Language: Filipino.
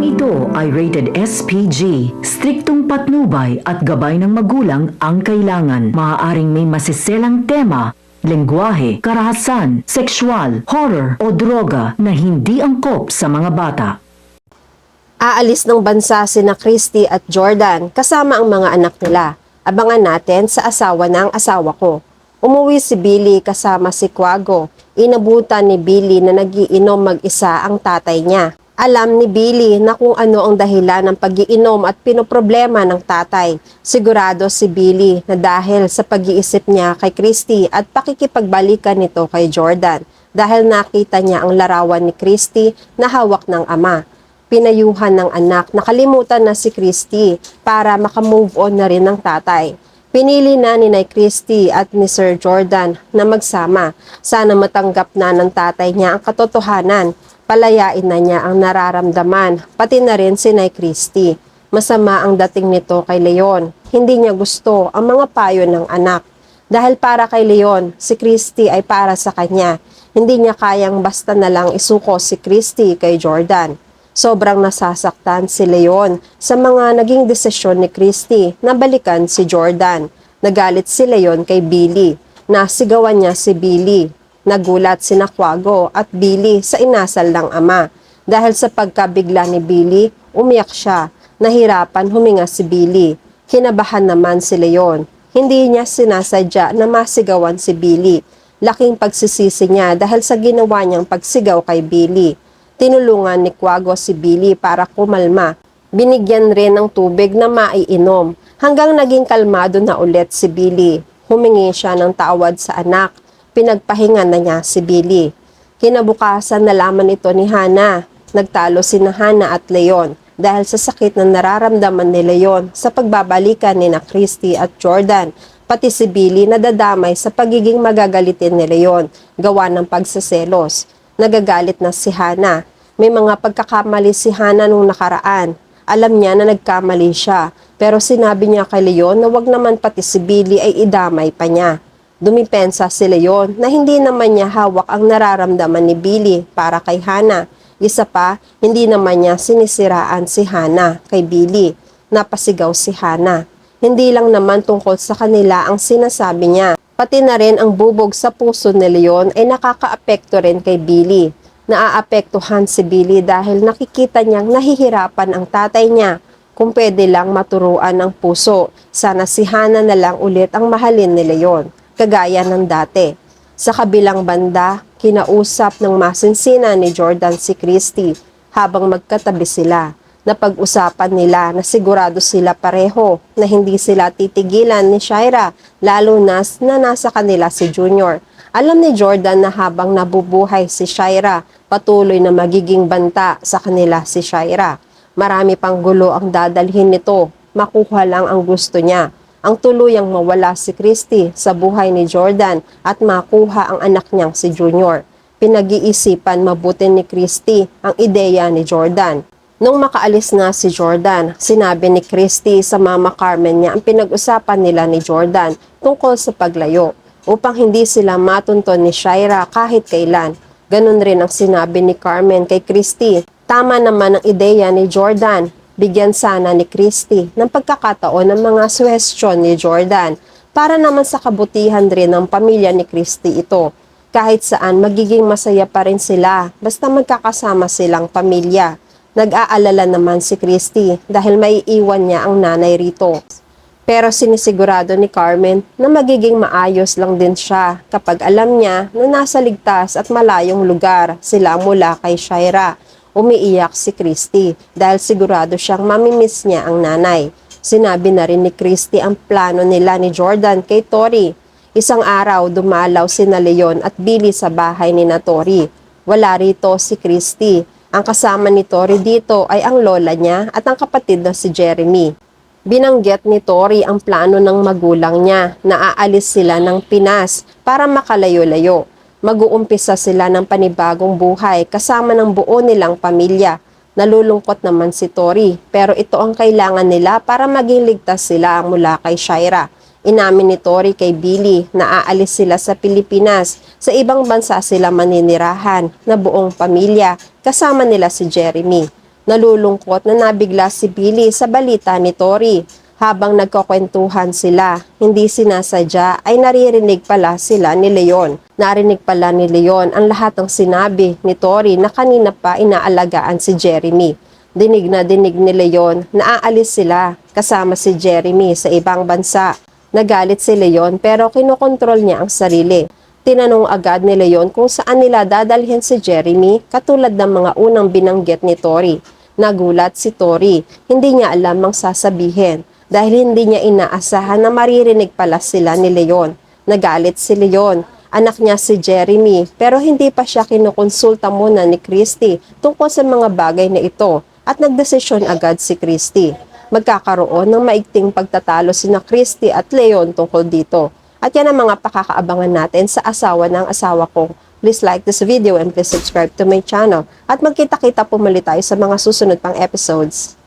Ito ay rated SPG. Striktong patnubay at gabay ng magulang ang kailangan. Maaaring may masiselang tema, lengguwahe, karahasan, sexual, horror o droga na hindi angkop sa mga bata. Aalis ng bansa sina Christy at Jordan kasama ang mga anak nila. Abangan natin sa asawa ng asawa ko. Umuwi si Billy kasama si Quago. Inabutan ni Billy na nagiinom mag-isa ang tatay niya. Alam ni Billy na kung ano ang dahilan ng pag-iinom at pinoproblema ng tatay. Sigurado si Billy na dahil sa pag-iisip niya kay Christy at pakikipagbalikan nito kay Jordan dahil nakita niya ang larawan ni Christy na hawak ng ama. Pinayuhan ng anak, nakalimutan na si Christy para makamove on na rin ng tatay. Pinili na ni Nay Christy at ni Sir Jordan na magsama. Sana matanggap na ng tatay niya ang katotohanan. Palayain na niya ang nararamdaman, pati na rin si Nay Christy. Masama ang dating nito kay Leon. Hindi niya gusto ang mga payo ng anak. Dahil para kay Leon, si Christy ay para sa kanya. Hindi niya kayang basta na lang isuko si Christy kay Jordan. Sobrang nasasaktan si Leon sa mga naging desisyon ni Christy na balikan si Jordan. Nagalit si Leon kay Billy. Nasigawan niya si Billy. Nagulat si Quago at Billy sa inasal ng ama. Dahil sa pagkabigla ni Billy, umiyak siya. Nahirapan huminga si Billy. Kinabahan naman si Leon. Hindi niya sinasadya na masigawan si Billy. Laking pagsisisi niya dahil sa ginawa niyang pagsigaw kay Billy. Tinulungan ni Quago si Billy para kumalma. Binigyan rin ng tubig na maiinom hanggang naging kalmado na ulit si Billy. Humingi siya ng tawad sa anak. Pinagpahinga na niya si Billy. Kinabukasan nalaman ito ni Hannah. Nagtalo sina Hannah at Leon dahil sa sakit na nararamdaman ni Leon sa pagbabalikan ni na Christy at Jordan. Pati si Billy nadadamay sa pagiging magagalitin ni Leon gawa ng pagsaselos. Nagagalit na si Hannah. May mga pagkakamali si Hannah nung nakaraan. Alam niya na nagkamali siya, pero sinabi niya kay Leon na wag naman pati si Billy ay idamay pa niya. Dumipensa si Leon na hindi naman niya hawak ang nararamdaman ni Billy para kay Hannah. Isa pa, hindi naman niya sinisiraan si Hannah kay Billy. Napasigaw si Hannah. Hindi lang naman tungkol sa kanila ang sinasabi niya. Pati na rin ang bubog sa puso ni Leon ay nakakaapekto rin kay Billy. Naaapektuhan si Billy dahil nakikita niyang nahihirapan ang tatay niya. Kung pwede lang maturuan ng puso, sana si Hannah na lang ulit ang mahalin ni Leon, kagaya ng dati. Sa kabilang banda, kinausap ng masinsina ni Jordan si Christy habang magkatabi sila. Napag-usapan nila na sigurado sila pareho na hindi sila titigilan ni Shaira, lalo na nasa kanila si Junior. Alam ni Jordan na habang nabubuhay si Shaira, patuloy na magiging banta sa kanila si Shaira. Marami pang gulo ang dadalhin nito, makuha lang ang gusto niya. Ang tuluyang mawala si Christy sa buhay ni Jordan at makuha ang anak niyang si Junior. Pinag-iisipan mabuti ni Christy ang ideya ni Jordan. Nung makaalis na si Jordan, sinabi ni Christy sa Mama Carmen niya ang pinag-usapan nila ni Jordan tungkol sa paglayo upang hindi sila matunton ni Shaira kahit kailan. Ganun rin ang sinabi ni Carmen kay Christy. Tama naman ang ideya ni Jordan. Bigyan sana ni Christy ng pagkakataon ng mga suhestyon ni Jordan para naman sa kabutihan rin ng pamilya ni Christy ito. Kahit saan magiging masaya pa rin sila basta magkakasama silang pamilya. Nag-aalala naman si Christy dahil maiiwan niya ang nanay rito. Pero sinisigurado ni Carmen na magiging maayos lang din siya kapag alam niya na nasa ligtas at malayong lugar sila mula kay Shaira. Umiiyak si Christy dahil sigurado siyang mamimiss niya ang nanay. Sinabi na rin ni Christy ang plano nila ni Jordan kay Tori. Isang araw dumalaw sina Leon at Billy sa bahay ni na Tori. Wala rito si Christy. Ang kasama ni Tori dito ay ang lola niya at ang kapatid na si Jeremy. Binanggit ni Tori ang plano ng magulang niya na aalis sila ng Pinas para makalayo-layo. Mag-uumpisa sila ng panibagong buhay kasama ng buo nilang pamilya. Nalulungkot naman si Tori pero ito ang kailangan nila para maging ligtas sila mula kay Shaira. Inamin ni Tori kay Billy na aalis sila sa Pilipinas. Sa ibang bansa sila maninirahan na buong pamilya kasama nila si Jeremy. Nalulungkot na nabigla si Billy sa balita ni Tori. Habang nagkakwentuhan sila, hindi sinasadya ay naririnig pala sila ni Leon. Narinig pala ni Leon ang lahat ng sinabi ni Tori na kanina pa inaalagaan si Jeremy. Dinig na dinig ni Leon na aalis sila kasama si Jeremy sa ibang bansa. Nagalit si Leon pero kinokontrol niya ang sarili. Tinanong agad ni Leon kung saan nila dadalhin si Jeremy katulad ng mga unang binanggit ni Tori. Nagulat si Tori, hindi niya alam ang sasabihin dahil hindi niya inaasahan na maririnig pala sila ni Leon. Nagalit si Leon, anak niya si Jeremy pero hindi pa siya kinukonsulta muna ni Christy tungkol sa mga bagay na ito at nagdesisyon agad si Christy. Magkakaroon ng maigting pagtatalo sina Christy at Leon tungkol dito. At yan ang mga pakakaabangan natin sa Asawa ng Asawa Ko. Please like this video and please subscribe to my channel. At magkita-kita po muli tayo sa mga susunod pang episodes.